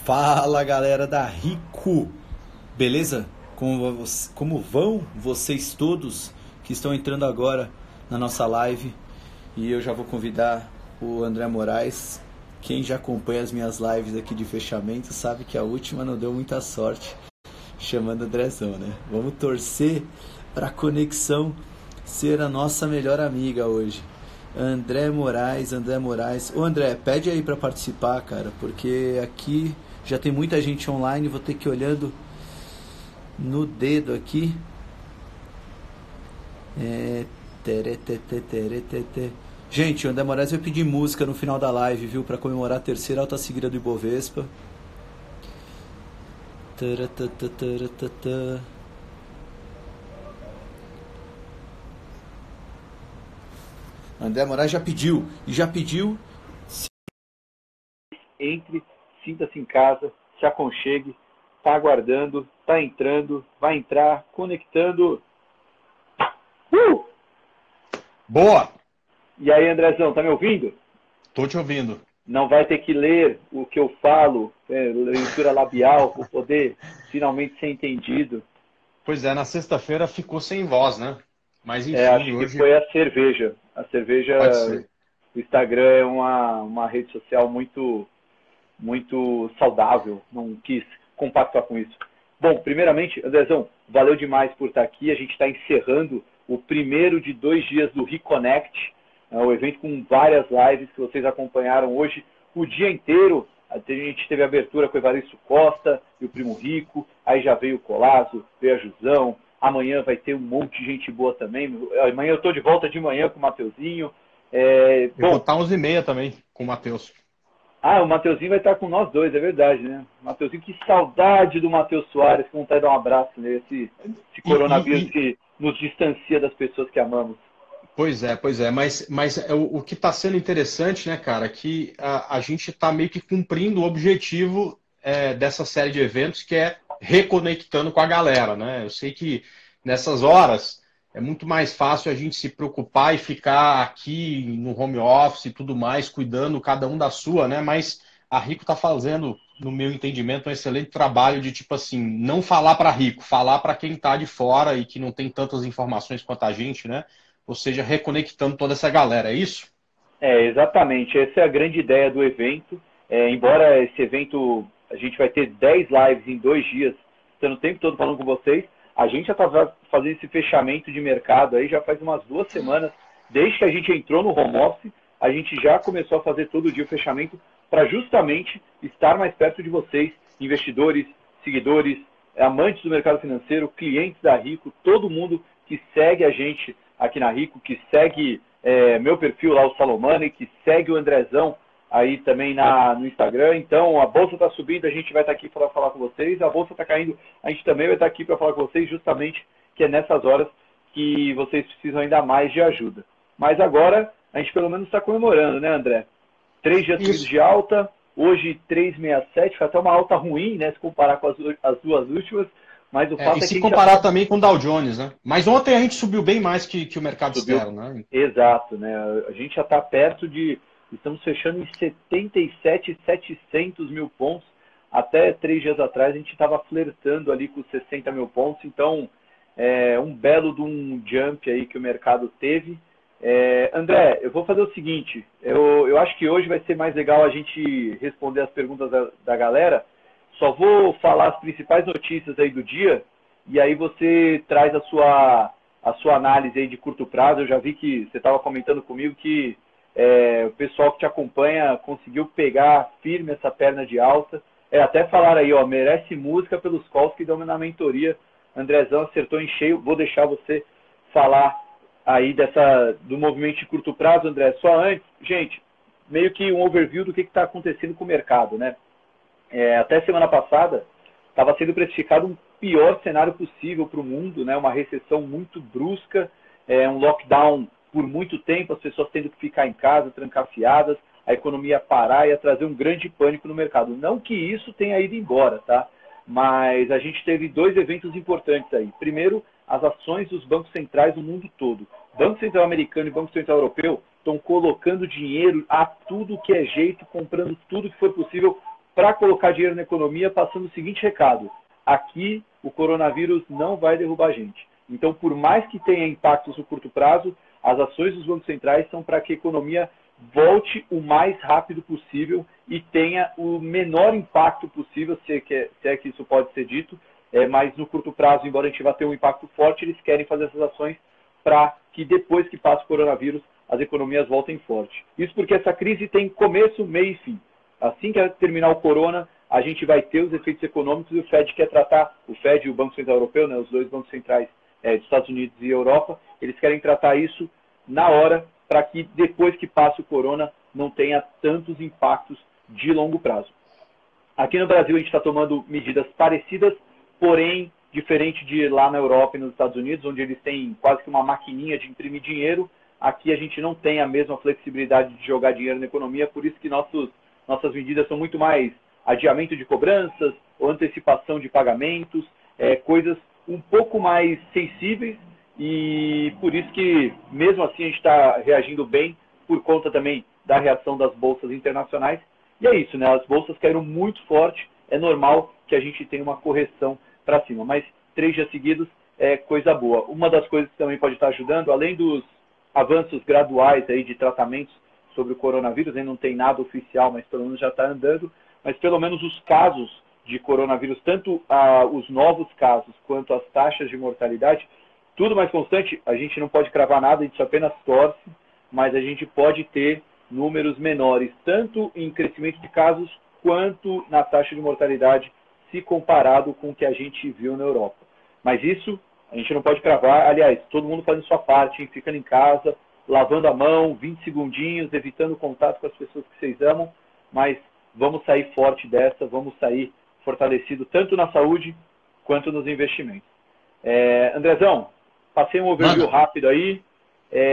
Fala galera da Rico, beleza? Como vão vocês todos que estão entrando agora na nossa live? E eu já vou convidar o André Moraes. Quem já acompanha as minhas lives aqui de fechamento sabe que a última não deu muita sorte, chamando o Andrezão, né? Vamos torcer para a conexão ser a nossa melhor amiga hoje. André Moraes. Ô André, pede aí para participar, cara, porque aqui já tem muita gente online, vou ter que ir olhando no dedo aqui. Tere, te, te, tere, te, te. Gente, o André Moraes vai pedir música no final da live, viu? Para comemorar a terceira alta seguida do Ibovespa. Tara, ta, ta, tara, ta, ta. André Moraes já pediu. E já pediu. Entre, sinta-se em casa, se aconchegue, está aguardando, está entrando, vai entrar, conectando. Boa! E aí, Andrezão, tá me ouvindo? Tô te ouvindo. Não vai ter que ler o que eu falo, leitura labial, para poder finalmente ser entendido. Pois é, na sexta-feira ficou sem voz, né? Mas enfim, Acho que hoje foi a cerveja. A cerveja, pode ser. o Instagram é uma rede social muito saudável, não quis compactuar com isso. Bom, primeiramente, Andrezão, valeu demais por estar aqui. A gente está encerrando o primeiro de 2 dias do Reconnect, o evento com várias lives que vocês acompanharam hoje o dia inteiro. A gente teve abertura com o Evaristo Costa e o Primo Rico, aí já veio o Colasso, veio a Jusão, amanhã vai ter um monte de gente boa também. Amanhã eu estou de volta de manhã com o Mateuzinho. Eu vou estar 11h30 também com o Matheus. O Mateuzinho vai estar com nós dois, é verdade, né? Mateuzinho, que saudade do Matheus Soares, que vontade de dar um abraço nesse coronavírus que nos distancia das pessoas que amamos. Pois é. Mas o que está sendo interessante, né, cara, que a gente está meio que cumprindo o objetivo dessa série de eventos, que é reconectando com a galera, né? Eu sei que nessas horas é muito mais fácil a gente se preocupar e ficar aqui no home office e tudo mais, cuidando cada um da sua, né? Mas a Rico está fazendo, no meu entendimento, um excelente trabalho de, tipo assim, não falar para Rico, falar para quem está de fora e que não tem tantas informações quanto a gente, né? Ou seja, reconectando toda essa galera, é isso? Exatamente. Essa é a grande ideia do evento. Embora esse evento, a gente vai ter 10 lives em 2 dias, estando o tempo todo falando com vocês, a gente já está fazendo esse fechamento de mercado aí já faz umas 2 semanas. Desde que a gente entrou no home office, a gente já começou a fazer todo dia o fechamento para justamente estar mais perto de vocês, investidores, seguidores, amantes do mercado financeiro, clientes da Rico, todo mundo que segue a gente aqui na Rico, que segue meu perfil lá, o Salomani, que segue o Andrezão aí também no Instagram. Então, a bolsa está subindo, a gente vai estar aqui para falar com vocês. A bolsa está caindo, a gente também vai estar aqui para falar com vocês, justamente que é nessas horas que vocês precisam ainda mais de ajuda. Mas agora, a gente pelo menos está comemorando, né, André? 3 dias seguidos de alta, hoje 3,67, foi até uma alta ruim, né, se comparar com as 2 últimas. Mas o fato e é se que comparar também com o Dow Jones, né? Mas ontem a gente subiu bem mais que o mercado subiu. externo, né? Exato, né? A gente já está perto de... Estamos fechando em 77.700 mil pontos. Até 3 dias atrás a gente estava flertando ali com 60 mil pontos. Então, um belo de um jump aí que o mercado teve. André, eu vou fazer o seguinte. Eu acho que hoje vai ser mais legal a gente responder as perguntas da galera. Só vou falar as principais notícias aí do dia e aí você traz a sua análise aí de curto prazo. Eu já vi que você estava comentando comigo que o pessoal que te acompanha conseguiu pegar firme essa perna de alta. Até falar aí, ó, merece música pelos calls que dão na mentoria. Andrezão acertou em cheio. Vou deixar você falar aí do movimento de curto prazo, André. Só antes, gente, meio que um overview do que está acontecendo com o mercado, né? Até semana passada, estava sendo precificado um pior cenário possível para o mundo, né? Uma recessão muito brusca, um lockdown por muito tempo, as pessoas tendo que ficar em casa, trancafiadas, a economia parar e ia trazer um grande pânico no mercado. Não que isso tenha ido embora, tá? Mas a gente teve 2 eventos importantes aí. Primeiro, as ações dos bancos centrais no mundo todo. Banco Central Americano e Banco Central Europeu estão colocando dinheiro a tudo que é jeito, comprando tudo que for possível para colocar dinheiro na economia, passando o seguinte recado: aqui o coronavírus não vai derrubar a gente. Então, por mais que tenha impactos no curto prazo, as ações dos bancos centrais são para que a economia volte o mais rápido possível e tenha o menor impacto possível, se é que isso pode ser dito, mas no curto prazo, embora a gente vá ter um impacto forte, eles querem fazer essas ações para que depois que passe o coronavírus, as economias voltem forte. Isso porque essa crise tem começo, meio e fim. Assim que terminar o corona, a gente vai ter os efeitos econômicos e o Fed quer tratar, o Fed e o Banco Central Europeu, né, os dois bancos centrais dos Estados Unidos e Europa, eles querem tratar isso na hora para que depois que passe o corona não tenha tantos impactos de longo prazo. Aqui no Brasil a gente está tomando medidas parecidas, porém diferente de lá na Europa e nos Estados Unidos, onde eles têm quase que uma maquininha de imprimir dinheiro. Aqui a gente não tem a mesma flexibilidade de jogar dinheiro na economia, por isso que nossas medidas são muito mais adiamento de cobranças ou antecipação de pagamentos, coisas um pouco mais sensíveis, e por isso que mesmo assim a gente está reagindo bem por conta também da reação das bolsas internacionais. E é isso, né? As bolsas caíram muito forte, é normal que a gente tenha uma correção para cima, mas 3 dias seguidos é coisa boa. Uma das coisas que também pode estar ajudando, além dos avanços graduais aí de tratamentos sobre o coronavírus, não tem nada oficial, mas pelo menos já está andando, mas pelo menos os casos de coronavírus, tanto os novos casos quanto as taxas de mortalidade, tudo mais constante. A gente não pode cravar nada, a gente apenas torce, mas a gente pode ter números menores, tanto em crescimento de casos quanto na taxa de mortalidade, se comparado com o que a gente viu na Europa. Mas isso a gente não pode cravar. Aliás, todo mundo fazendo sua parte, hein? Ficando em casa, lavando a mão, 20 segundinhos, evitando contato com as pessoas que vocês amam, mas vamos sair forte dessa, vamos sair fortalecido tanto na saúde quanto nos investimentos. Andrezão, passei um overview rápido aí,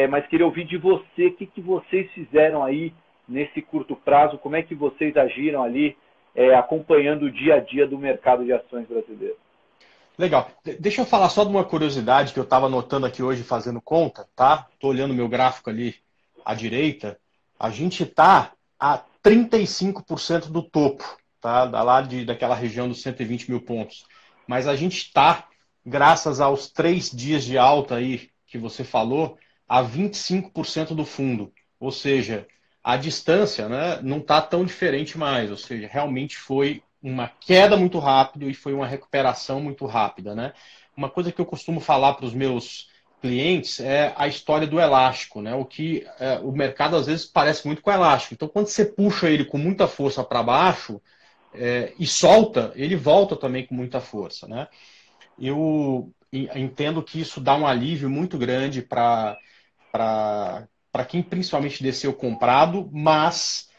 mas queria ouvir de você, o que vocês fizeram aí nesse curto prazo, como é que vocês agiram ali, acompanhando o dia a dia do mercado de ações brasileiro. Legal. Deixa eu falar só de uma curiosidade que eu estava anotando aqui hoje fazendo conta, tá? Estou olhando meu gráfico ali à direita. A gente está a 35% do topo, tá? Daquela região dos 120 mil pontos. Mas a gente está, graças aos 3 dias de alta aí que você falou, a 25% do fundo. Ou seja, a distância, né, não está tão diferente mais. Ou seja, realmente foi uma queda muito rápida e foi uma recuperação muito rápida, né? Uma coisa que eu costumo falar para os meus clientes é a história do elástico, né? O mercado às vezes parece muito com o elástico. Então, quando você puxa ele com muita força para baixo e solta, ele volta também com muita força, né? Eu entendo que isso dá um alívio muito grande para quem principalmente desceu comprado, mas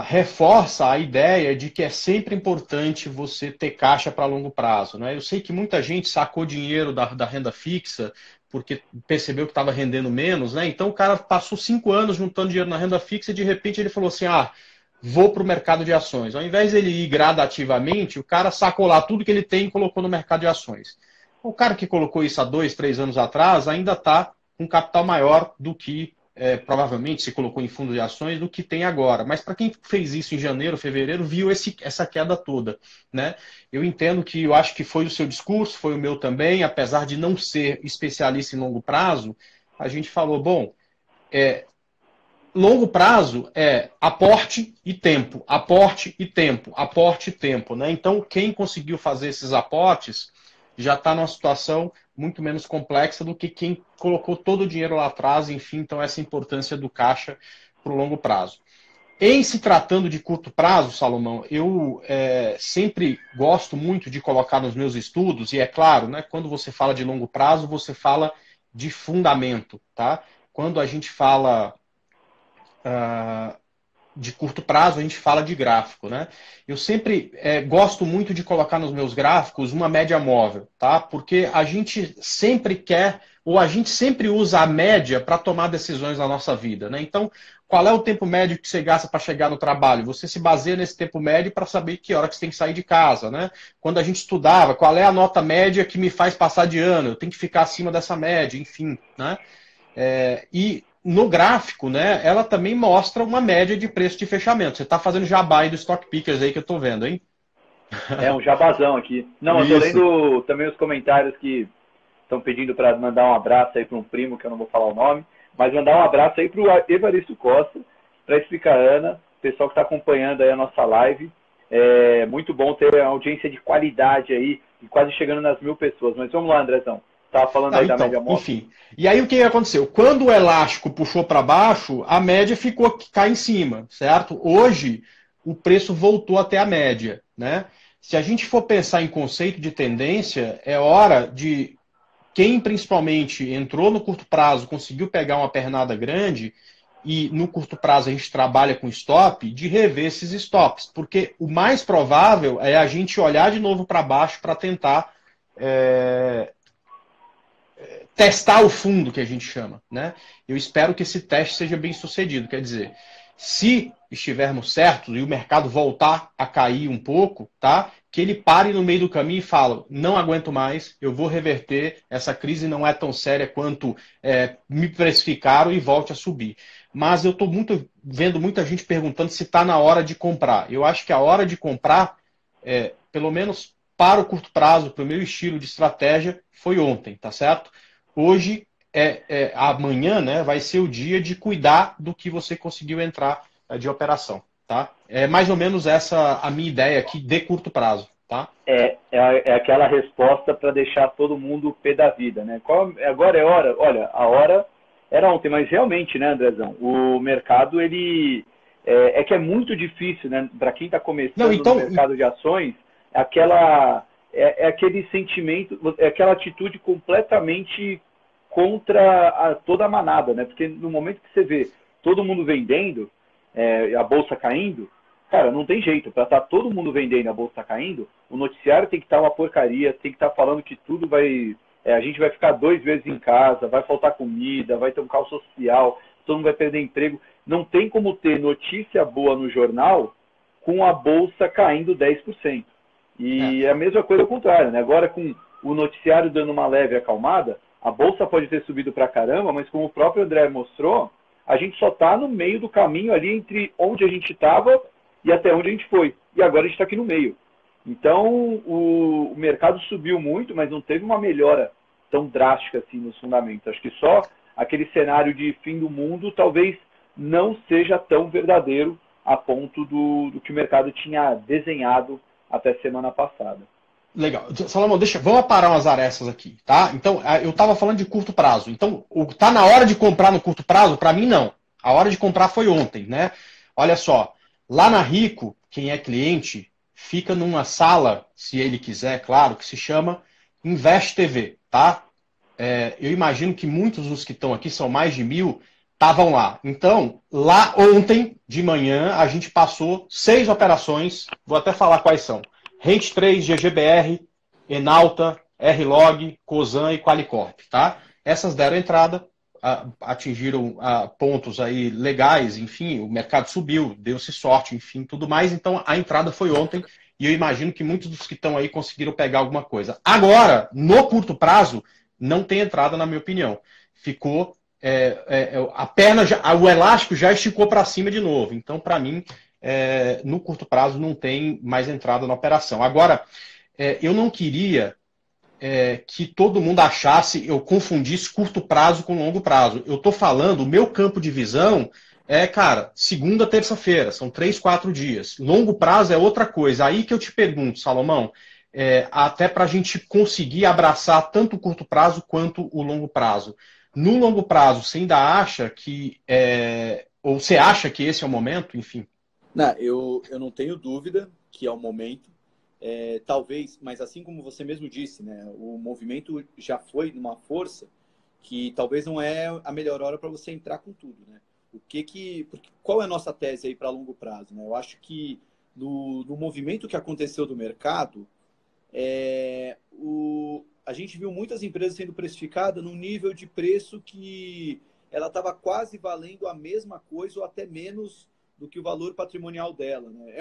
reforça a ideia de que é sempre importante você ter caixa para longo prazo, né? Eu sei que muita gente sacou dinheiro da renda fixa porque percebeu que estava rendendo menos, né? Então o cara passou 5 anos juntando dinheiro na renda fixa e de repente ele falou assim, vou para o mercado de ações. Ao invés de ele ir gradativamente, o cara sacou lá tudo que ele tem e colocou no mercado de ações. O cara que colocou isso há 2, 3 anos atrás ainda está com capital maior do que provavelmente se colocou em fundo de ações do que tem agora. Mas para quem fez isso em janeiro, fevereiro, viu essa queda toda, né? Eu entendo que, eu acho que foi o seu discurso, foi o meu também, apesar de não ser especialista em longo prazo, a gente falou, bom, longo prazo é aporte e tempo, aporte e tempo, aporte e tempo, né? Então, quem conseguiu fazer esses aportes já está numa situação muito menos complexa do que quem colocou todo o dinheiro lá atrás, enfim, então essa importância do caixa para o longo prazo. Em se tratando de curto prazo, Salomão, eu sempre gosto muito de colocar nos meus estudos, e é claro, né, quando você fala de longo prazo, você fala de fundamento, tá? Quando a gente fala de curto prazo, a gente fala de gráfico, né? Eu sempre gosto muito de colocar nos meus gráficos uma média móvel, tá? Porque a gente sempre quer, ou a gente sempre usa a média para tomar decisões na nossa vida, né? Então, qual é o tempo médio que você gasta para chegar no trabalho? Você se baseia nesse tempo médio para saber que hora que você tem que sair de casa, né? Quando a gente estudava, qual é a nota média que me faz passar de ano? Eu tenho que ficar acima dessa média, enfim, né? E no gráfico, né, ela também mostra uma média de preço de fechamento. Você está fazendo jabá aí do Stock Pickers aí que eu estou vendo, hein? É um jabazão aqui. Não, eu tô Isso. lendo também os comentários que estão pedindo para mandar um abraço aí para um primo, que eu não vou falar o nome, mas mandar um abraço aí para o Evaristo Costa, para explicar a Ana, o pessoal que está acompanhando aí a nossa live. É muito bom ter a audiência de qualidade aí, e quase chegando nas 1.000 pessoas. Mas vamos lá, Andrezão. Estava falando Não, aí da então, média móvel. enfim. E aí o que aconteceu? Quando o elástico puxou para baixo, a média ficou cá em cima, certo? Hoje, o preço voltou até a média, né? Se a gente for pensar em conceito de tendência, é hora de quem principalmente entrou no curto prazo, conseguiu pegar uma pernada grande, e no curto prazo a gente trabalha com stop, de rever esses stops. Porque o mais provável é a gente olhar de novo para baixo para tentar testar o fundo, que a gente chama, né? Eu espero que esse teste seja bem sucedido. Quer dizer, se estivermos certos e o mercado voltar a cair um pouco, tá? Que ele pare no meio do caminho e fale, não aguento mais, eu vou reverter, essa crise não é tão séria quanto me precificaram e volte a subir. Mas eu estou vendo muita gente perguntando se está na hora de comprar. Eu acho que a hora de comprar, pelo menos para o curto prazo, para o meu estilo de estratégia, foi ontem, tá certo? Hoje, amanhã, né, vai ser o dia de cuidar do que você conseguiu entrar de operação, tá? É mais ou menos essa a minha ideia aqui de curto prazo, tá? É aquela resposta para deixar todo mundo o pé da vida, né? Agora é hora, olha, a hora era ontem, mas realmente, né, Andrezão, o mercado, ele que é muito difícil, né, para quem está começando Não, então, no mercado de ações, aquele sentimento, é aquela atitude completamente contra toda a manada, né? Porque no momento que você vê todo mundo vendendo, a bolsa caindo, cara, não tem jeito. Para estar todo mundo vendendo e a bolsa tá caindo, o noticiário tem que estar uma porcaria, tem que estar falando que tudo vai... a gente vai ficar 2 meses em casa, vai faltar comida, vai ter um caos social, todo mundo vai perder emprego. Não tem como ter notícia boa no jornal com a bolsa caindo 10%. E a mesma coisa ao contrário, né? Agora com o noticiário dando uma leve acalmada, a bolsa pode ter subido pra caramba, mas como o próprio André mostrou, a gente só está no meio do caminho ali entre onde a gente estava e até onde a gente foi. E agora a gente está aqui no meio. Então, o mercado subiu muito, mas não teve uma melhora tão drástica assim nos fundamentos. Acho que só aquele cenário de fim do mundo talvez não seja tão verdadeiro a ponto do que o mercado tinha desenhado até semana passada. Legal. Salomão, vamos aparar umas arestas aqui, tá? Então, eu estava falando de curto prazo. Então, tá na hora de comprar no curto prazo? Para mim, não. A hora de comprar foi ontem, né? Olha só, lá na Rico, quem é cliente, fica numa sala, se ele quiser, claro, que se chama Invest TV, tá? Eu imagino que muitos dos que estão aqui, são mais de 1.000, estavam lá. Então, lá ontem de manhã, a gente passou 6 operações, vou até falar quais são. Rente 3, GGBR, Enalta, R-Log, Cosan e Qualicorp, tá? Essas deram entrada, atingiram pontos aí legais, enfim, o mercado subiu, deu-se sorte, enfim, tudo mais. Então, a entrada foi ontem e eu imagino que muitos dos que estão aí conseguiram pegar alguma coisa. Agora, no curto prazo, não tem entrada, na minha opinião. Ficou... a perna, o elástico já esticou para cima de novo. Então, para mim, no curto prazo não tem mais entrada na operação. Agora, eu não queria que todo mundo achasse, eu confundisse curto prazo com longo prazo. Eu estou falando, o meu campo de visão cara, segunda, terça-feira, são 3, 4 dias. Longo prazo é outra coisa. Aí que eu te pergunto, Salomão, até para a gente conseguir abraçar tanto o curto prazo quanto o longo prazo. No longo prazo, você ainda acha que, ou você acha que esse é o momento, enfim? Não, eu não tenho dúvida que é o momento. Talvez, mas assim como você mesmo disse, né, o movimento já foi numa força que talvez não é a melhor hora para você entrar com tudo, né? Qual é a nossa tese aí para longo prazo, né? Eu acho que no movimento que aconteceu do mercado, a gente viu muitas empresas sendo precificadas num nível de preço que ela estava quase valendo a mesma coisa ou até menos do que o valor patrimonial dela, né?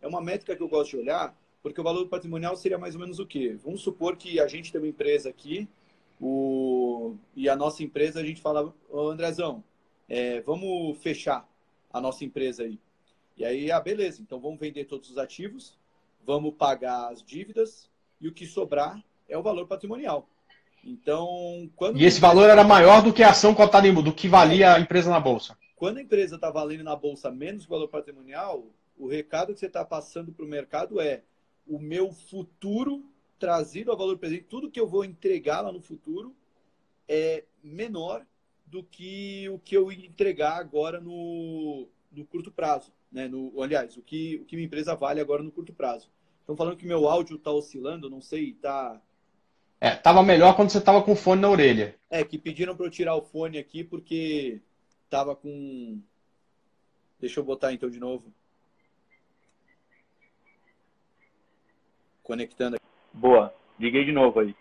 É uma métrica que eu gosto de olhar, porque o valor patrimonial seria mais ou menos o quê? Vamos supor que a gente tem uma empresa aqui, e a nossa empresa, a gente fala, Andrezão, vamos fechar a nossa empresa aí. E aí, beleza, então vamos vender todos os ativos, vamos pagar as dívidas e o que sobrar é o valor patrimonial. Então, E esse valor era maior do que a ação cotada do que valia a empresa na bolsa. Quando a empresa está valendo na bolsa menos que o valor patrimonial, o recado que você está passando para o mercado é: o meu futuro trazido ao valor presente, tudo que eu vou entregar lá no futuro é menor do que o que eu ia entregar agora no curto prazo. Né? Aliás, o que minha empresa vale agora no curto prazo. Estão falando que meu áudio está oscilando, não sei, está... Tava melhor quando você tava com o fone na orelha. Que pediram para eu tirar o fone aqui porque tava com... Deixa eu botar então de novo. Conectando aqui. Boa. Liguei de novo aí.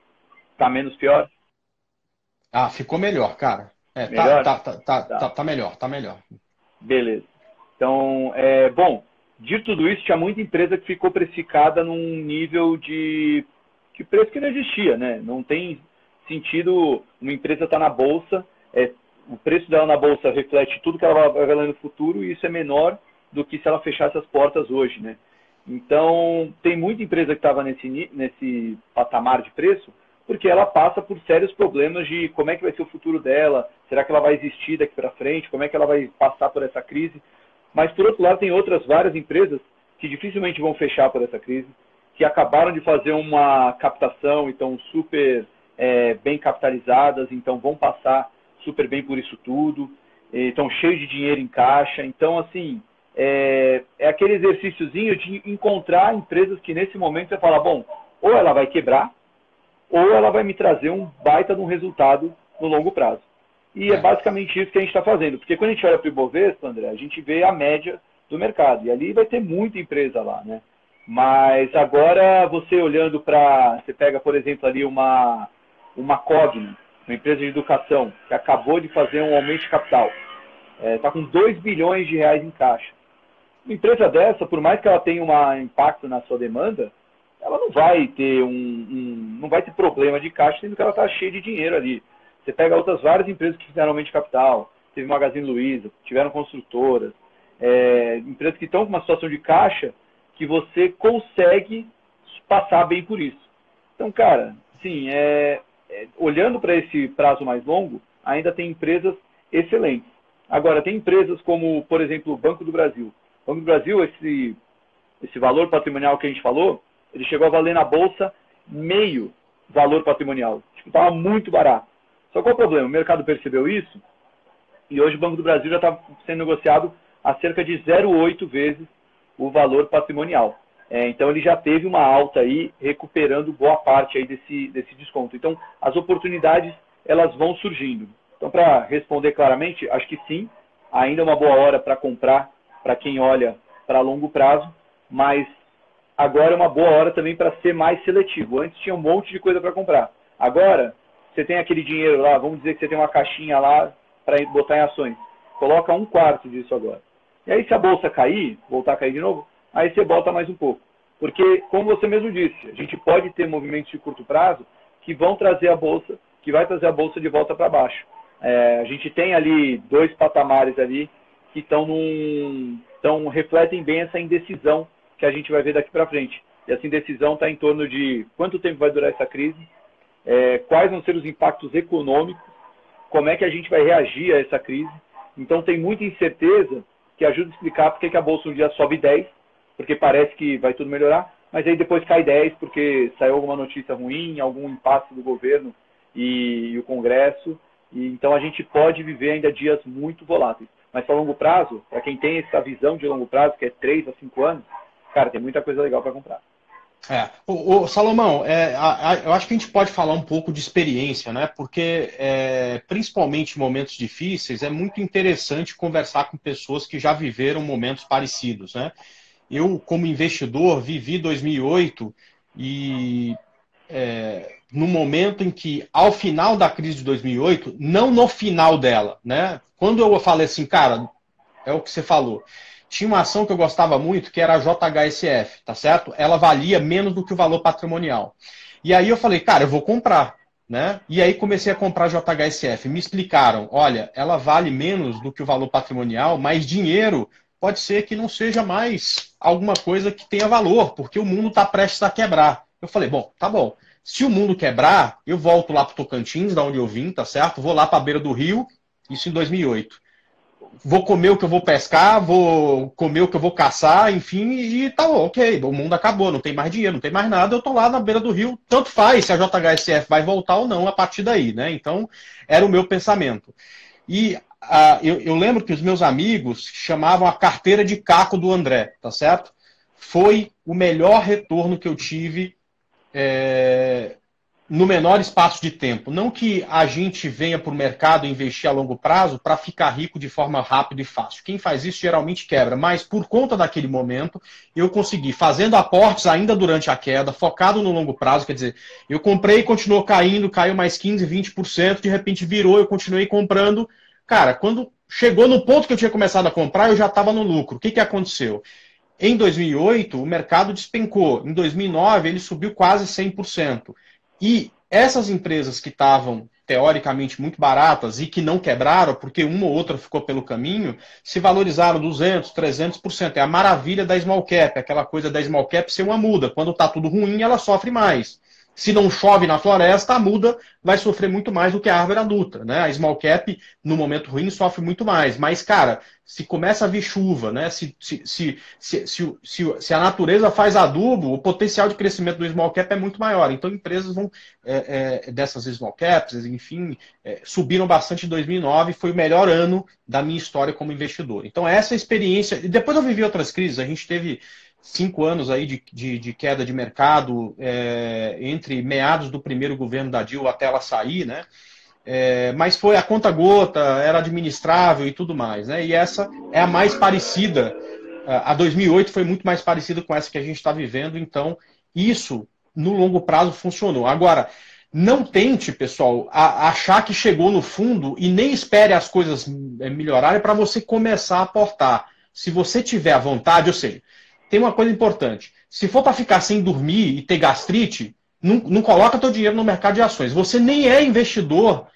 Tá menos pior? Ficou melhor, cara. Melhor? Tá melhor, tá melhor. Beleza. Então, bom, dito tudo isso, tinha muita empresa que ficou precificada num nível de preço que não existia, né? Não tem sentido uma empresa estar na bolsa, o preço dela na bolsa reflete tudo que ela vai valer no futuro e isso é menor do que se ela fechasse as portas hoje, né? Então, tem muita empresa que estava nesse patamar de preço porque ela passa por sérios problemas de como é que vai ser o futuro dela, será que ela vai existir daqui para frente, como é que ela vai passar por essa crise. Mas, por outro lado, tem outras várias empresas que dificilmente vão fechar por essa crise, que acabaram de fazer uma captação e estão super bem capitalizadas, então vão passar super bem por isso tudo, estão cheios de dinheiro em caixa. Então, assim, é aquele exercíciozinho de encontrar empresas que nesse momento você fala, bom, ou ela vai quebrar, ou ela vai me trazer um baita de um resultado no longo prazo. E é basicamente isso que a gente está fazendo. Porque quando a gente olha para o Ibovespa, André, a gente vê a média do mercado. E ali vai ter muita empresa lá, né? Mas agora você olhando para... Você pega, por exemplo, ali uma Cogna, uma empresa de educação, que acabou de fazer um aumento de capital. Está com 2 bilhões de reais em caixa. Uma empresa dessa, por mais que ela tenha um impacto na sua demanda, ela não vai ter não vai ter problema de caixa, sendo que ela está cheia de dinheiro ali. Você pega outras várias empresas que fizeram aumento de capital, teve Magazine Luiza, tiveram construtoras, empresas que estão com uma situação de caixa que você consegue passar bem por isso. Então, cara, sim, olhando para esse prazo mais longo, ainda tem empresas excelentes. Agora, tem empresas como, por exemplo, o Banco do Brasil. O Banco do Brasil, esse valor patrimonial que a gente falou, ele chegou a valer na bolsa meio valor patrimonial. Estava muito barato. Só qual é o problema? O mercado percebeu isso e hoje o Banco do Brasil já está sendo negociado a cerca de 0,8 vezes o valor patrimonial. Então ele já teve uma alta aí, recuperando boa parte aí desse desconto. Então as oportunidades elas vão surgindo. Então, para responder claramente, acho que sim, ainda é uma boa hora para comprar para quem olha para longo prazo, mas agora é uma boa hora também para ser mais seletivo. Antes tinha um monte de coisa para comprar. Agora, você tem aquele dinheiro lá, vamos dizer que você tem uma caixinha lá para botar em ações. Coloca 1/4 disso agora. E aí, se a bolsa cair, voltar a cair de novo, aí você bota mais um pouco. Porque, como você mesmo disse, a gente pode ter movimentos de curto prazo que vão trazer a bolsa, que vai trazer a bolsa de volta para baixo. A gente tem ali 2 patamares ali que refletem bem essa indecisão que a gente vai ver daqui para frente. E essa indecisão está em torno de quanto tempo vai durar essa crise, quais vão ser os impactos econômicos, como é que a gente vai reagir a essa crise. Então tem muita incerteza que ajuda a explicar porque que a bolsa um dia sobe 10, porque parece que vai tudo melhorar, mas aí depois cai 10 porque saiu alguma notícia ruim, algum impasse do governo e o Congresso. E então a gente pode viver ainda dias muito voláteis. Mas para longo prazo, para quem tem essa visão de longo prazo, que é 3 a 5 anos, cara, tem muita coisa legal para comprar. Salomão, eu acho que a gente pode falar um pouco de experiência, né? Porque, principalmente em momentos difíceis, é muito interessante conversar com pessoas que já viveram momentos parecidos, né? Eu, como investidor, vivi 2008 e no momento em que, ao final da crise de 2008, não no final dela, né? Quando eu falei assim, cara, é o que você falou, tinha uma ação que eu gostava muito, que era a JHSF, tá certo? Ela valia menos do que o valor patrimonial. E aí eu falei, cara, eu vou comprar, né? E aí comecei a comprar JHSF. Me explicaram, olha, ela vale menos do que o valor patrimonial, mas dinheiro pode ser que não seja mais alguma coisa que tenha valor, porque o mundo está prestes a quebrar. Eu falei, bom, tá bom. Se o mundo quebrar, eu volto lá para o Tocantins, da onde eu vim, tá certo? Vou lá para a beira do rio, isso em 2008. Vou comer o que eu vou pescar, vou comer o que eu vou caçar, enfim, e tá bom, ok, o mundo acabou, não tem mais dinheiro, não tem mais nada, eu tô lá na beira do rio, tanto faz se a JHSF vai voltar ou não a partir daí, né? Então, era o meu pensamento. E eu lembro que os meus amigos chamavam a carteira de caco do André, tá certo? Foi o melhor retorno que eu tive no menor espaço de tempo. Não que a gente venha para o mercado investir a longo prazo para ficar rico de forma rápida e fácil. Quem faz isso geralmente quebra, mas por conta daquele momento, eu consegui, fazendo aportes ainda durante a queda, focado no longo prazo, quer dizer, eu comprei e continuou caindo, caiu mais 15%, 20%, de repente virou, eu continuei comprando. Cara, quando chegou no ponto que eu tinha começado a comprar, eu já estava no lucro. O que aconteceu? Em 2008, o mercado despencou. Em 2009, ele subiu quase 100%. E essas empresas que estavam, teoricamente, muito baratas e que não quebraram, porque uma ou outra ficou pelo caminho, se valorizaram 200%, 300%. É a maravilha da small cap, aquela coisa da small cap ser uma muda. Quando está tudo ruim, ela sofre mais. Se não chove na floresta, a muda vai sofrer muito mais do que a árvore adulta, né? A small cap, no momento ruim, sofre muito mais. Mas, cara, se começa a vir chuva, né? Se a natureza faz adubo, o potencial de crescimento do small cap é muito maior. Então, empresas vão dessas small caps, enfim, subiram bastante em 2009. Foi o melhor ano da minha história como investidor. Então, essa experiência... E depois eu vivi outras crises. A gente teve 5 anos aí de queda de mercado entre meados do primeiro governo da Dilma até ela sair, né? Mas foi a conta-gota, era administrável e tudo mais, né? E essa é a mais parecida. A 2008 foi muito mais parecida com essa que a gente está vivendo, então isso no longo prazo funcionou. Agora, não tente, pessoal, achar que chegou no fundo e nem espere as coisas melhorarem para você começar a aportar. Se você tiver a vontade, ou seja, tem uma coisa importante. Se for para ficar sem dormir e ter gastrite, não coloca teu dinheiro no mercado de ações. Você nem é investidor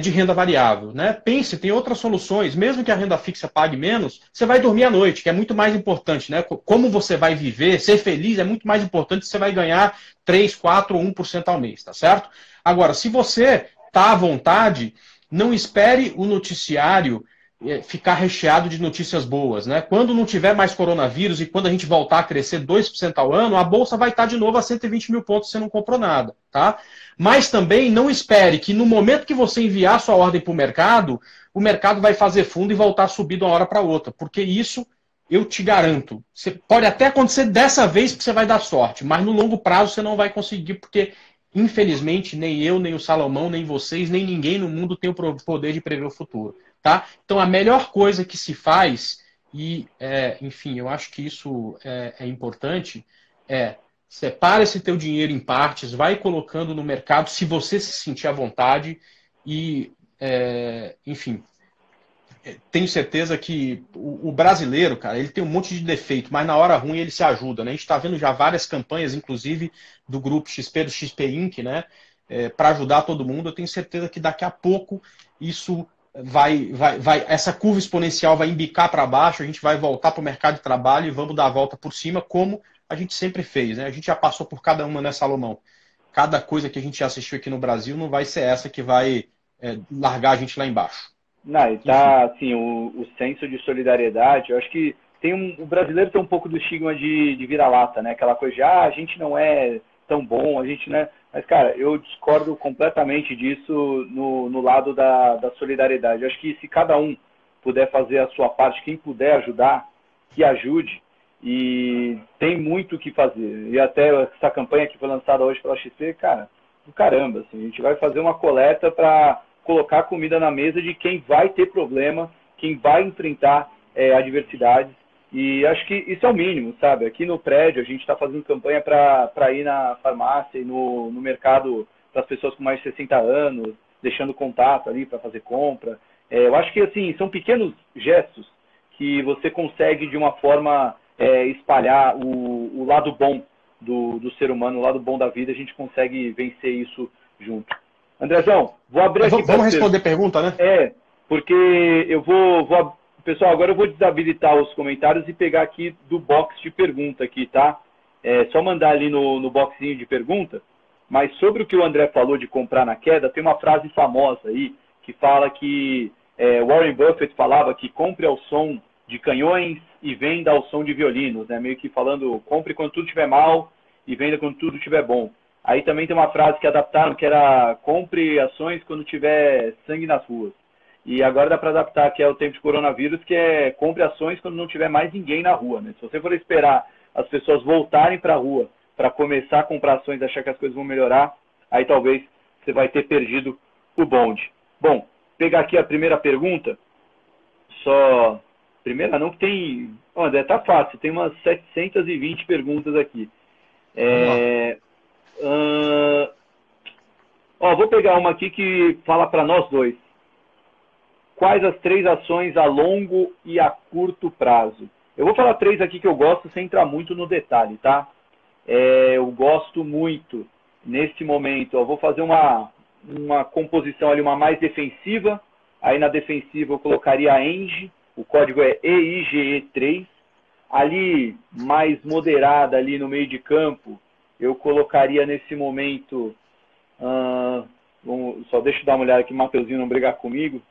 de renda variável, né? Pense, tem outras soluções. Mesmo que a renda fixa pague menos, você vai dormir à noite, que é muito mais importante, né? Como você vai viver, ser feliz é muito mais importante que você vai ganhar 3, 4 ou 1% ao mês, tá certo? Agora, se você está à vontade, não espere o noticiário ficar recheado de notícias boas, né? Quando não tiver mais coronavírus e quando a gente voltar a crescer 2% ao ano, a bolsa vai estar de novo a 120 mil pontos, você não comprou nada, tá? Mas também não espere que no momento que você enviar sua ordem para o mercado vai fazer fundo e voltar a subir de uma hora para outra, porque isso eu te garanto. Pode até acontecer dessa vez que você vai dar sorte, mas no longo prazo você não vai conseguir, porque infelizmente nem eu, nem o Salomão, nem vocês, nem ninguém no mundo tem o poder de prever o futuro. Tá? Então, a melhor coisa que se faz, e, enfim, eu acho que isso é importante, separa esse teu dinheiro em partes, vai colocando no mercado se você se sentir à vontade e, enfim, tenho certeza que o brasileiro, cara, ele tem um monte de defeito, mas na hora ruim ele se ajuda, né? A gente está vendo já várias campanhas, inclusive do grupo XP, do XP Inc., né? Para ajudar todo mundo. Eu tenho certeza que daqui a pouco isso essa curva exponencial vai embicar para baixo, a gente vai voltar para o mercado de trabalho e vamos dar a volta por cima, como a gente sempre fez, né? A gente já passou por cada uma, né, Salomão? Cada coisa que a gente já assistiu aqui no Brasil não vai ser essa que vai largar a gente lá embaixo. Não, e tá, assim, o senso de solidariedade, eu acho que o brasileiro tem um pouco do estigma de vira-lata, né? Aquela coisa de, a gente não é tão bom, a gente não é... Mas, cara, eu discordo completamente disso no lado da solidariedade. Eu acho que se cada um puder fazer a sua parte, quem puder ajudar, que ajude, e tem muito o que fazer. E até essa campanha que foi lançada hoje pela XP, cara, do caramba, assim, a gente vai fazer uma coleta para colocar comida na mesa de quem vai ter problema, quem vai enfrentar adversidades. E acho que isso é o mínimo, sabe? Aqui no prédio a gente está fazendo campanha para ir na farmácia e no mercado para as pessoas com mais de 60 anos, deixando contato ali para fazer compra. Eu acho que assim, são pequenos gestos que você consegue de uma forma espalhar o lado bom do ser humano, o lado bom da vida. A gente consegue vencer isso junto. Andrezão, vou abrir aqui. Vamos responder pergunta, né? Porque eu vou... Pessoal, agora eu vou desabilitar os comentários e pegar aqui do box de pergunta aqui, tá? Só mandar ali no boxinho de pergunta. Mas sobre o que o André falou de comprar na queda, tem uma frase famosa aí que fala que Warren Buffett falava que compre ao som de canhões e venda ao som de violinos, né? Meio que falando, compre quando tudo estiver mal e venda quando tudo estiver bom. Aí também tem uma frase que adaptaram, que era compre ações quando tiver sangue nas ruas. E agora dá para adaptar, que é o tempo de coronavírus, que é compre ações quando não tiver mais ninguém na rua, né? Se você for esperar as pessoas voltarem para a rua para começar a comprar ações e achar que as coisas vão melhorar, aí talvez você vai ter perdido o bonde. Bom, pegar aqui a primeira pergunta. Primeira não, que tem... André, tá fácil, tem umas 720 perguntas aqui. Vou pegar uma aqui que fala para nós dois. Quais as 3 ações a longo e a curto prazo? Eu vou falar 3 aqui que eu gosto sem entrar muito no detalhe, tá? Eu gosto muito, nesse momento, eu vou fazer uma composição ali, uma mais defensiva. Aí na defensiva eu colocaria a ENGIE, o código é EIGE3. Ali, mais moderada, ali no meio de campo, eu colocaria nesse momento... só deixa eu dar uma olhada aqui, Mateuzinho não brigar comigo.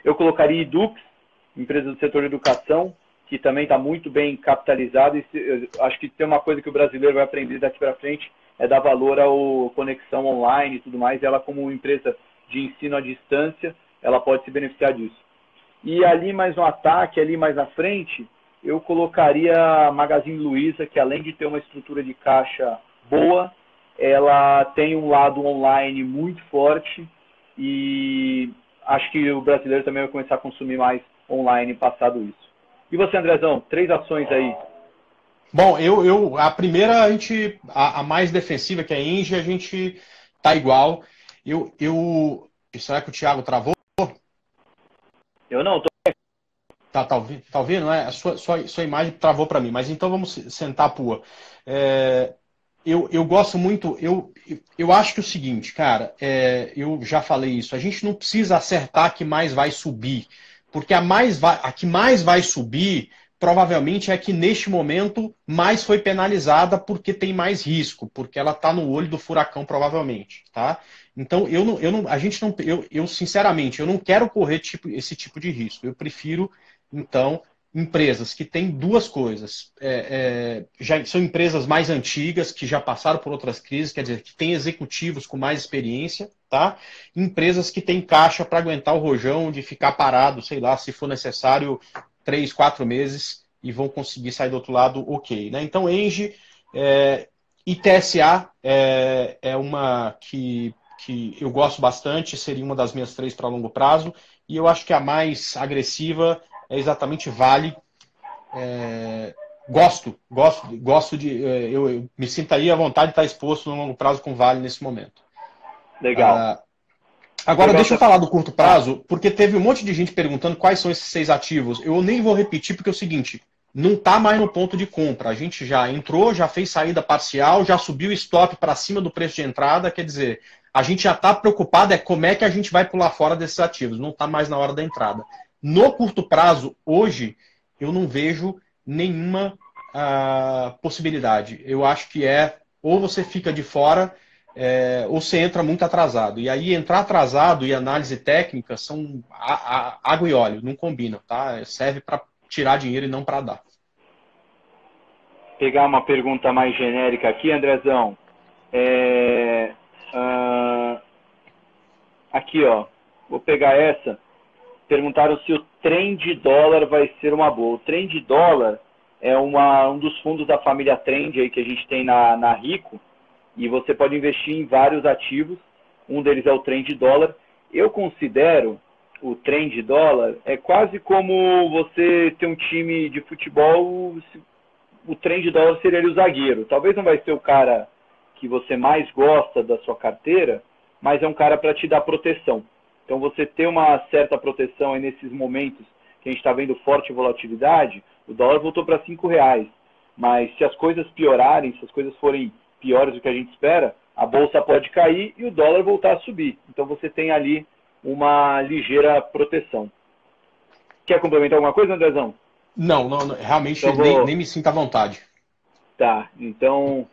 Eu colocaria Edux, empresa do setor de educação, que também está muito bem capitalizado. E acho que tem uma coisa que o brasileiro vai aprender daqui para frente, é dar valor à conexão online e tudo mais. Ela, como empresa de ensino à distância, ela pode se beneficiar disso. E ali mais no ataque, ali mais à frente, eu colocaria a Magazine Luiza, que além de ter uma estrutura de caixa boa, ela tem um lado online muito forte e acho que o brasileiro também vai começar a consumir mais online passado isso. E você, Andrezão, 3 ações aí. Bom, a primeira, a mais defensiva, que é a ENGIE, a gente tá igual. Será que o Thiago travou? Eu não, tô... Tá ouvindo? A sua imagem travou para mim, mas então vamos sentar a pua. Eu gosto muito, eu acho que é o seguinte, cara, eu já falei isso, a gente não precisa acertar a que mais vai subir, porque a que mais vai subir provavelmente é a que neste momento mais foi penalizada porque tem mais risco, porque ela está no olho do furacão provavelmente, tá? Então sinceramente, eu não quero correr esse tipo de risco, eu prefiro, então, empresas que têm 2 coisas. Já são empresas mais antigas, que já passaram por outras crises, quer dizer, que têm executivos com mais experiência, tá? Empresas que têm caixa para aguentar o rojão de ficar parado, sei lá, se for necessário, 3, 4 meses e vão conseguir sair do outro lado, ok. Né? Então, ENGIE, ITSA é uma que eu gosto bastante, seria uma das minhas 3 para longo prazo, e eu acho que a mais agressiva é exatamente Vale. Gosto de... Eu me sintaria à vontade de estar exposto no longo prazo com Vale nesse momento. Legal. Agora, deixa eu falar do curto prazo, porque teve um monte de gente perguntando quais são esses 6 ativos. Eu nem vou repetir, porque é o seguinte, não está mais no ponto de compra. A gente já entrou, já fez saída parcial, já subiu o stop para cima do preço de entrada, quer dizer, a gente já está preocupado como é que a gente vai pular fora desses ativos, não está mais na hora da entrada. No curto prazo, hoje, eu não vejo nenhuma possibilidade. Eu acho que ou você fica de fora, ou você entra muito atrasado. E aí, entrar atrasado e análise técnica são água e óleo, não combinam, tá? Serve para tirar dinheiro e não para dar. Pegar uma pergunta mais genérica aqui, Andrezão. Aqui, ó. Vou pegar essa. Perguntaram se o Trend Dólar vai ser uma boa. O Trend Dólar é um dos fundos da família Trend aí que a gente tem na Rico, e você pode investir em vários ativos. Um deles é o Trend Dólar. Eu considero o Trend Dólar quase como você ter um time de futebol. O Trend Dólar seria ali o zagueiro. Talvez não vai ser o cara que você mais gosta da sua carteira, mas é um cara para te dar proteção. Então, você ter uma certa proteção aí nesses momentos que a gente está vendo forte volatilidade, o dólar voltou para R$5. Mas se as coisas piorarem, se as coisas forem piores do que a gente espera, a bolsa pode cair e o dólar voltar a subir. Então você tem ali uma ligeira proteção. Quer complementar alguma coisa, Andrezão? Não, realmente Então nem me sinto à vontade. Tá, então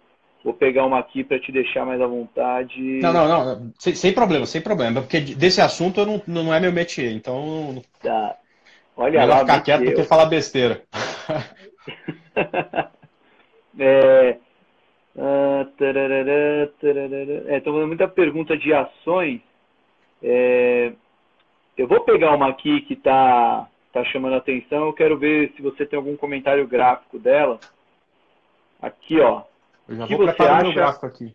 vou pegar uma aqui para te deixar mais à vontade. Não, sem problema, porque desse assunto eu não é meu métier, então Tá. Olha melhor lá, ficar quieto do que falar besteira. Estou fazendo muita pergunta de ações. Eu vou pegar uma aqui que tá chamando a atenção. Eu quero ver se você tem algum comentário gráfico dela. Aqui, ó. Eu já vou preparar o meu gráfico aqui.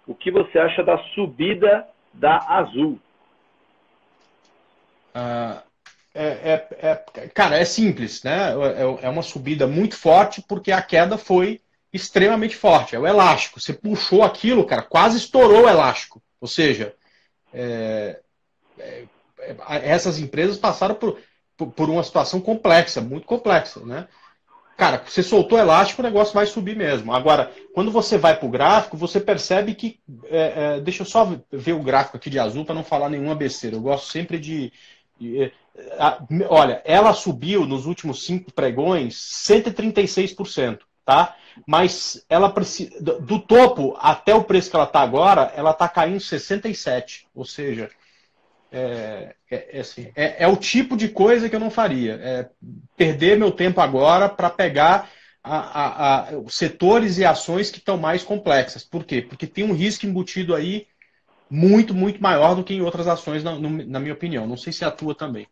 O que você acha da subida da Azul? Cara, é simples, né? É uma subida muito forte porque a queda foi extremamente forte. É o elástico. Você puxou aquilo, cara, quase estourou o elástico. Ou seja, essas empresas passaram por uma situação complexa, muito complexa, né? Cara, você soltou elástico, o negócio vai subir mesmo. Agora, quando você vai para o gráfico, você percebe que... deixa eu só ver o gráfico aqui de Azul para não falar nenhuma besteira. Eu gosto sempre olha, ela subiu nos últimos 5 pregões 136%, tá? Mas ela precisa... Do topo até o preço que ela está agora, ela está caindo 67%. Ou seja... É o tipo de coisa que eu não faria. Perder meu tempo agora para pegar os setores e ações que estão mais complexas. Por quê? Porque tem um risco embutido aí muito, muito maior do que em outras ações, na minha opinião. Não sei se atua também.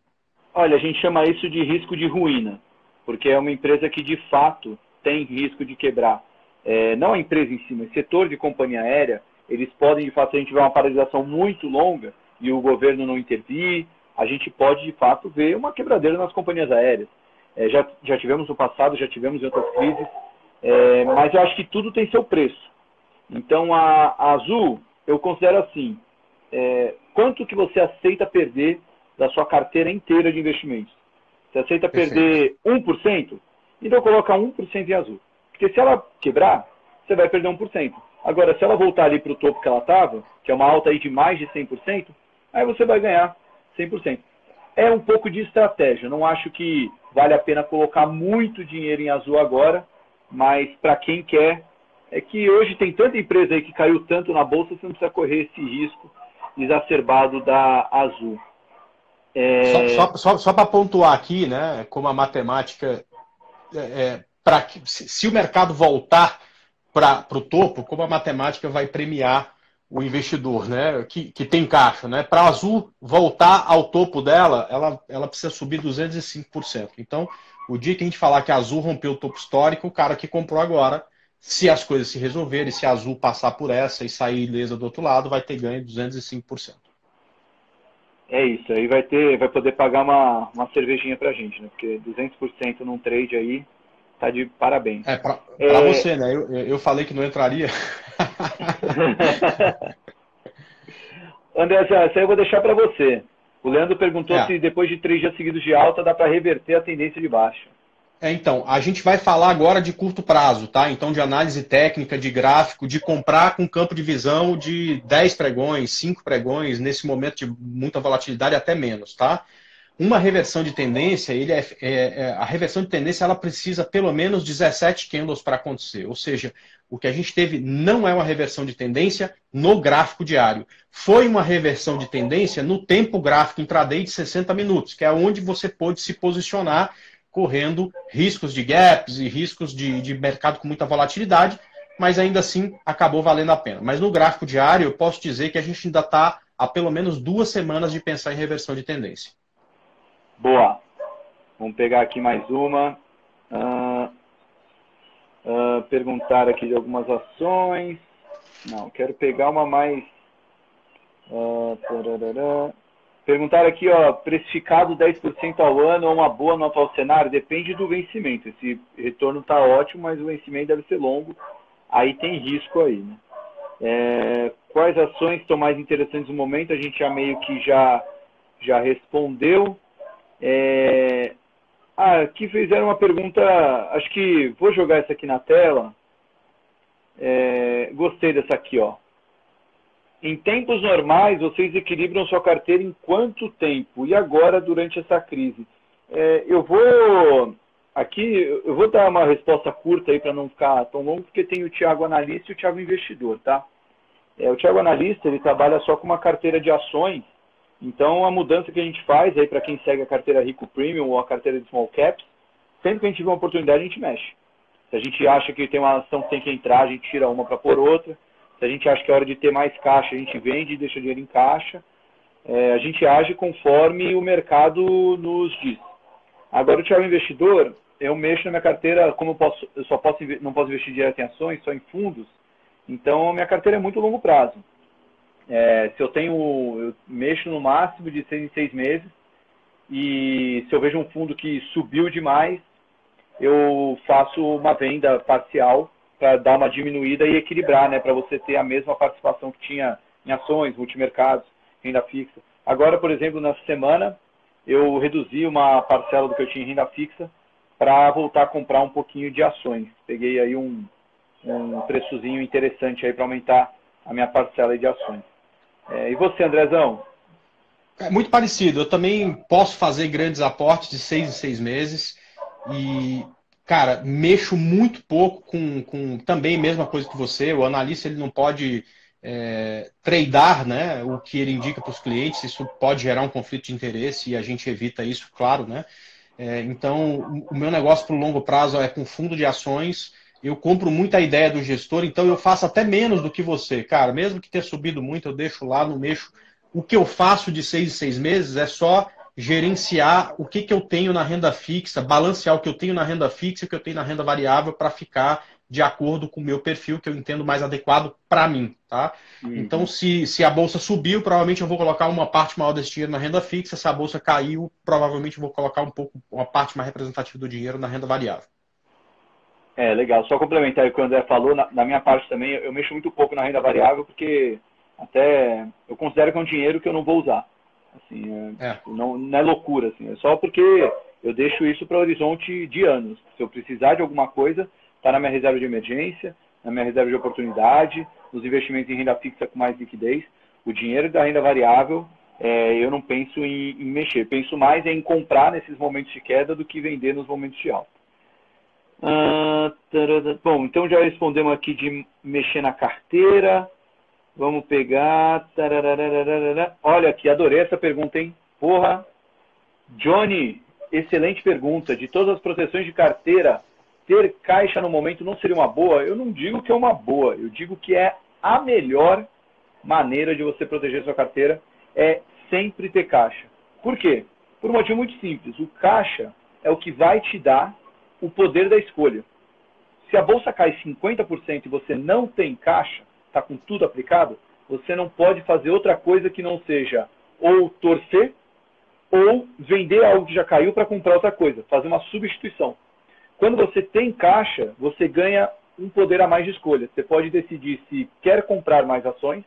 Olha, a gente chama isso de risco de ruína, porque é uma empresa que de fato tem risco de quebrar. Não a empresa em si, mas o setor de companhia aérea, eles podem, de fato, se a gente tiver uma paralisação muito longa, e o governo não intervir, a gente pode, de fato, ver uma quebradeira nas companhias aéreas. Já tivemos no passado, já tivemos em outras crises, mas eu acho que tudo tem seu preço. Então, a Azul, eu considero assim, quanto que você aceita perder da sua carteira inteira de investimentos? Você aceita perder 1%? Então, coloca 1% em Azul. Porque se ela quebrar, você vai perder 1%. Agora, se ela voltar ali para o topo que ela estava, que é uma alta aí de mais de 100%, aí você vai ganhar 100%. É um pouco de estratégia. Não acho que vale a pena colocar muito dinheiro em Azul agora, mas para quem quer, é que hoje tem tanta empresa aí que caiu tanto na bolsa, você não precisa correr esse risco exacerbado da Azul. Só para pontuar aqui, né, como a matemática, se o mercado voltar para o topo, como a matemática vai premiar o investidor, né, que tem caixa, né? Para a Azul voltar ao topo dela, ela precisa subir 205%. Então, o dia que a gente falar que a Azul rompeu o topo histórico, o cara que comprou agora, se as coisas se resolverem, se a Azul passar por essa e sair ilesa do outro lado, vai ter ganho de 205%. É isso, aí vai poder pagar uma cervejinha pra gente, né? Porque 200% num trade aí tá de parabéns. Para você, né? Eu falei que não entraria. André, essa aí eu vou deixar para você. O Leandro perguntou se depois de 3 dias seguidos de alta dá para reverter a tendência de baixa. Então, a gente vai falar agora de curto prazo, tá? Então, de análise técnica, de gráfico, de comprar com campo de visão de 10 pregões, 5 pregões, nesse momento de muita volatilidade, até menos, tá? Uma reversão de tendência, a reversão de tendência ela precisa pelo menos 17 candles para acontecer. Ou seja, o que a gente teve não é uma reversão de tendência no gráfico diário. Foi uma reversão de tendência no tempo gráfico intraday de 60 minutos, que é onde você pôde se posicionar correndo riscos de gaps e riscos de mercado com muita volatilidade, mas ainda assim acabou valendo a pena. Mas no gráfico diário, eu posso dizer que a gente ainda está há pelo menos 2 semanas de pensar em reversão de tendência. Boa. Vamos pegar aqui mais uma. Perguntar aqui de algumas ações. Não, quero pegar uma mais... Perguntar aqui, ó, precificado 10% ao ano ou uma boa no atual cenário? Depende do vencimento. Esse retorno está ótimo, mas o vencimento deve ser longo. Aí tem risco aí, né? Quais ações estão mais interessantes no momento? A gente já meio que já respondeu. Aqui fizeram uma pergunta, acho que vou jogar essa aqui na tela. Gostei dessa aqui, ó. Em tempos normais, vocês equilibram sua carteira em quanto tempo? E agora, durante essa crise? Eu vou dar uma resposta curta aí para não ficar tão longo, porque tem o Thiago Analista e o Thiago Investidor, tá? O Thiago Analista, ele trabalha só com uma carteira de ações. Então, a mudança que a gente faz aí para quem segue a carteira Rico Premium ou a carteira de Small Caps, sempre que a gente tiver uma oportunidade, a gente mexe. Se a gente acha que tem uma ação que tem que entrar, a gente tira uma para pôr outra. Se a gente acha que é hora de ter mais caixa, a gente vende e deixa o dinheiro em caixa. A gente age conforme o mercado nos diz. Agora, o Thiago Investidor, eu mexo na minha carteira, como eu não posso investir direto em ações, só em fundos, então a minha carteira é muito longo prazo. Eu mexo no máximo de 6 em 6 meses, e se eu vejo um fundo que subiu demais, eu faço uma venda parcial para dar uma diminuída e equilibrar, né, para você ter a mesma participação que tinha em ações, multimercados, renda fixa. Agora, por exemplo, nessa semana, eu reduzi uma parcela do que eu tinha em renda fixa para voltar a comprar um pouquinho de ações. Peguei aí um preçozinho interessante aí para aumentar a minha parcela de ações. E você, Andrezão? É muito parecido. Eu também posso fazer grandes aportes de 6 em 6 meses e, cara, mexo muito pouco com também a mesma coisa que você. O analista, ele não pode tradar, né, o que ele indica para os clientes. Isso pode gerar um conflito de interesse e a gente evita isso, claro, né? Então, o meu negócio para o longo prazo é com fundo de ações. Eu compro muito a ideia do gestor, então eu faço até menos do que você. Cara, mesmo que tenha subido muito, eu deixo lá, não mexo. O que eu faço de 6 em 6 meses é só gerenciar o que eu tenho na renda fixa, balancear o que eu tenho na renda fixa e o que eu tenho na renda variável para ficar de acordo com o meu perfil, que eu entendo mais adequado para mim, tá? Então, se a bolsa subiu, provavelmente eu vou colocar uma parte maior desse dinheiro na renda fixa. Se a bolsa caiu, provavelmente eu vou colocar uma parte mais representativa do dinheiro na renda variável. Legal. Só complementar o que o André falou, na minha parte também, eu mexo muito pouco na renda variável, porque até eu considero que é um dinheiro que eu não vou usar. Assim, não é loucura, assim, é só porque eu deixo isso para horizonte de anos. Se eu precisar de alguma coisa, está na minha reserva de emergência, na minha reserva de oportunidade, nos investimentos em renda fixa com mais liquidez. O dinheiro da renda variável, eu não penso em mexer. Penso mais em comprar nesses momentos de queda do que vender nos momentos de alta. Bom, então já respondemos aqui de mexer na carteira. Vamos pegar. Olha aqui, adorei essa pergunta, hein? Porra! Johnny, excelente pergunta. De todas as proteções de carteira, ter caixa no momento não seria uma boa? Eu não digo que é uma boa, eu digo que é a melhor maneira de você proteger sua carteira é sempre ter caixa. Por quê? Por um motivo muito simples. O caixa é o que vai te dar o poder da escolha. Se a bolsa cai 50% e você não tem caixa, está com tudo aplicado, você não pode fazer outra coisa que não seja ou torcer ou vender algo que já caiu para comprar outra coisa, fazer uma substituição. Quando você tem caixa, você ganha um poder a mais de escolha. Você pode decidir se quer comprar mais ações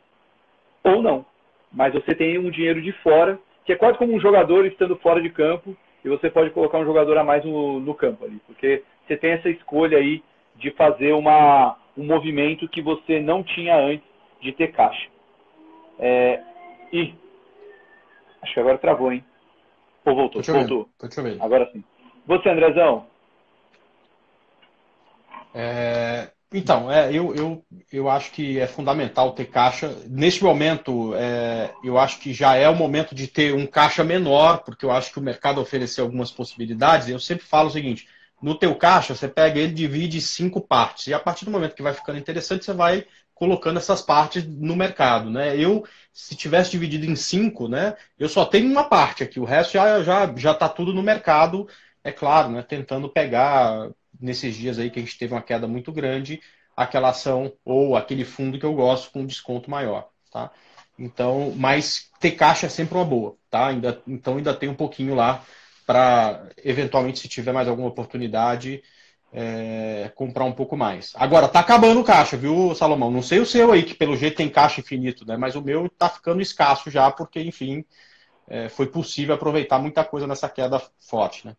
ou não. Mas você tem um dinheiro de fora, que é quase como um jogador estando fora de campo, e você pode colocar um jogador a mais no campo ali. Porque você tem essa escolha aí de fazer um movimento que você não tinha antes de ter caixa. Acho que agora travou, hein? Ou voltou? Voltou. Tô te ouvindo. Agora sim. Você, Andrezão? Então, eu acho que é fundamental ter caixa. Neste momento, eu acho que já é o momento de ter um caixa menor, porque eu acho que o mercado ofereceu algumas possibilidades. Eu sempre falo o seguinte, no teu caixa, você pega ele e divide em 5 partes. E a partir do momento que vai ficando interessante, você vai colocando essas partes no mercado, né? Se tivesse dividido em 5, né, eu só tenho uma parte aqui, o resto já está tudo no mercado, é claro, né, tentando pegar, nesses dias aí que a gente teve uma queda muito grande, aquela ação ou aquele fundo que eu gosto com um desconto maior, tá? Então, mas ter caixa é sempre uma boa, tá? Então ainda tem um pouquinho lá para, eventualmente, se tiver mais alguma oportunidade, comprar um pouco mais. Agora, tá acabando o caixa, viu, Salomão? Não sei o seu aí, que pelo jeito tem caixa infinito, né? Mas o meu tá ficando escasso já, porque, enfim, foi possível aproveitar muita coisa nessa queda forte, né?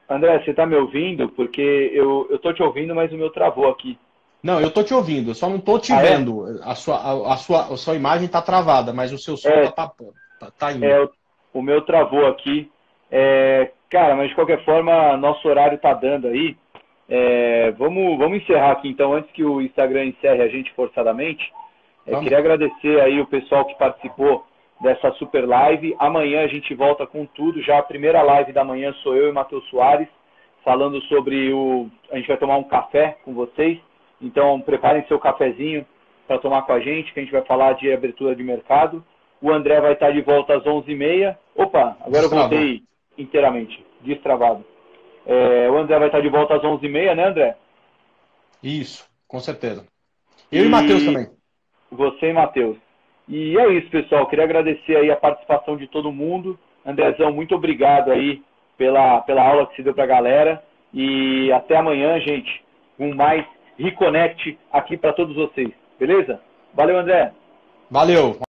André, você tá me ouvindo? Porque eu tô te ouvindo, mas o meu travou aqui. Não, eu tô te ouvindo, eu só não tô te Ah, é? vendo. A sua imagem tá travada, mas o seu som É, tá indo. é, o meu travou aqui. Cara, mas de qualquer forma, nosso horário tá dando aí. Vamos encerrar aqui então, antes que o Instagram encerre a gente forçadamente. Vamos. Queria agradecer aí o pessoal que participou dessa super live. Amanhã a gente volta com tudo. Já a primeira live da manhã sou eu e Matheus Soares, falando sobre a gente vai tomar um café com vocês. Então preparem seu cafezinho para tomar com a gente, que a gente vai falar de abertura de mercado. O André vai estar de volta às 11h30. Opa, agora eu Destravou. voltei inteiramente, destravado. O André vai estar de volta às 11h30, né, André? Isso, com certeza. Eu e Matheus também. Você e Matheus. E é isso, pessoal. Queria agradecer aí a participação de todo mundo. Andrezão, muito obrigado aí pela aula que se deu para a galera. E até amanhã, gente, com mais Reconnect aqui para todos vocês. Beleza? Valeu, André. Valeu.